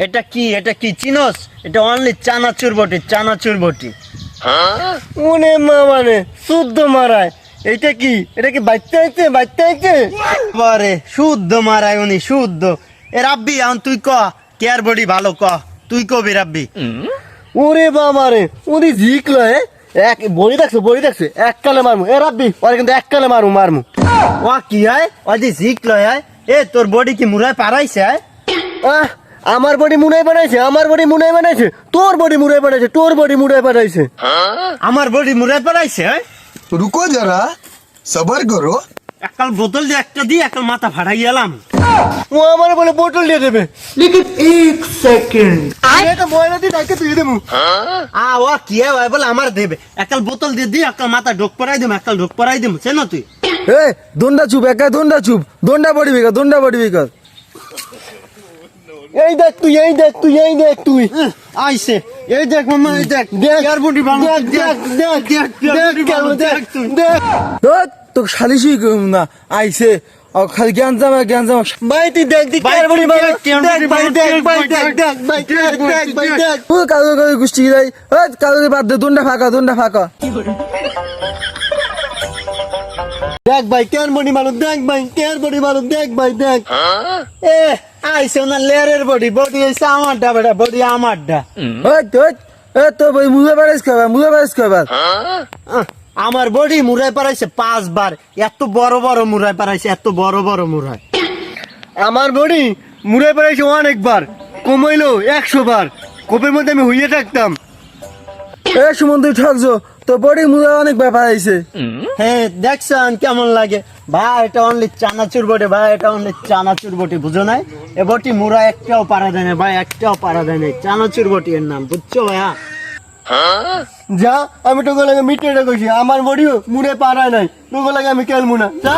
এটা কি চিনোস? এটা অনলি চানাচুর বটি। ওরে মানে শুদ্ধ মারায়। এটা কি বাচ্চা আইছে? বারে শুদ্ধ মারায় উনি শুদ্ধ। এ রাব্বি এখন তুই ক কেয়ার বডি ভালো ক, তুই কবি রাব্বি। ওরে বাবা রে, উনি জিকলো এক বড়ি দেখছে এক কালে মারমু। এ রাব্বি ওরে কিন্তু এক কালে মারমু। ও কি হয় ও যে জিক লয় হয়? এ তোর বডি কি মুরায় পারাইছে? আমার বডি মুনাই বানাইছে, তোর বডি মুনাই বানাইছে। আমার বডি মুরায় পারাইছে? रुको जरा सबर करो। একাল বোতল যে একটা দিয়ে একাল মাথা ফাটাই গেলাম। ও আমার বলে বোতল দিয়ে দেবে, লেকিন 1 সেকেন্ড এটা ময়না দিয়ে ডাকে তুই দেবো। ও কি হয় বলে আমার দেবে, একাল বোতল দিয়ে দি একাল মাথা ঢোক পরাই দেব চেনো তুই? এ দন্ডা চুপ দন্ডা বডি বিকার। এই দেখ তুই আইছে এই দেখ মামা, এই দেখ কেয়ার বডি ভালো, দেখ তো শালিশই না আইছে খালি জ্ঞান জামা ভাই তুই দেখ ভাই, বডি তুই দেখ, কেয়ার বডি ভালো, দেখ কালো গোষ্ঠী গিলাই কালো বাদ দে দন্ডা ফাঁকা। দেখ ভাই কেন বডি মারো, দেখ ভাই দেখ। এ আইছে না লেয়ারের বডি হইছে আমারটা বেটা, বডি আমারটা। তো ভাই মুজে পারিস খাবার আমার বডি মুরাই পারাইছে 5 বার। এত বড় মুরাই পারাইছে, এত বড় মুরাই। আমার বডি মুড়ে পেরেছে অনেকবার, কমাইলো 100 বার। কোপের মধ্যে আমি হইয়ে থাকতাম। এ সুমন তুই ঠকছো, তো বডি মুজে অনেক ব্যাপার আইছে। হ্যাঁ দেখছেন কেমন লাগে ভাই? এটা অনলি চানাচুর বটি বুঝো নাই? এ বটি মুরা একটাও পারা দেয় না ভাই, চানাচুর বটি এর নাম, বুঝছো ভাইয়া? যা আমি তোকে লাগে মিটে কইছি, আমার বডিও মুড়ে পারায় নাই, তোকে লাগে আমি খেলবো না। যা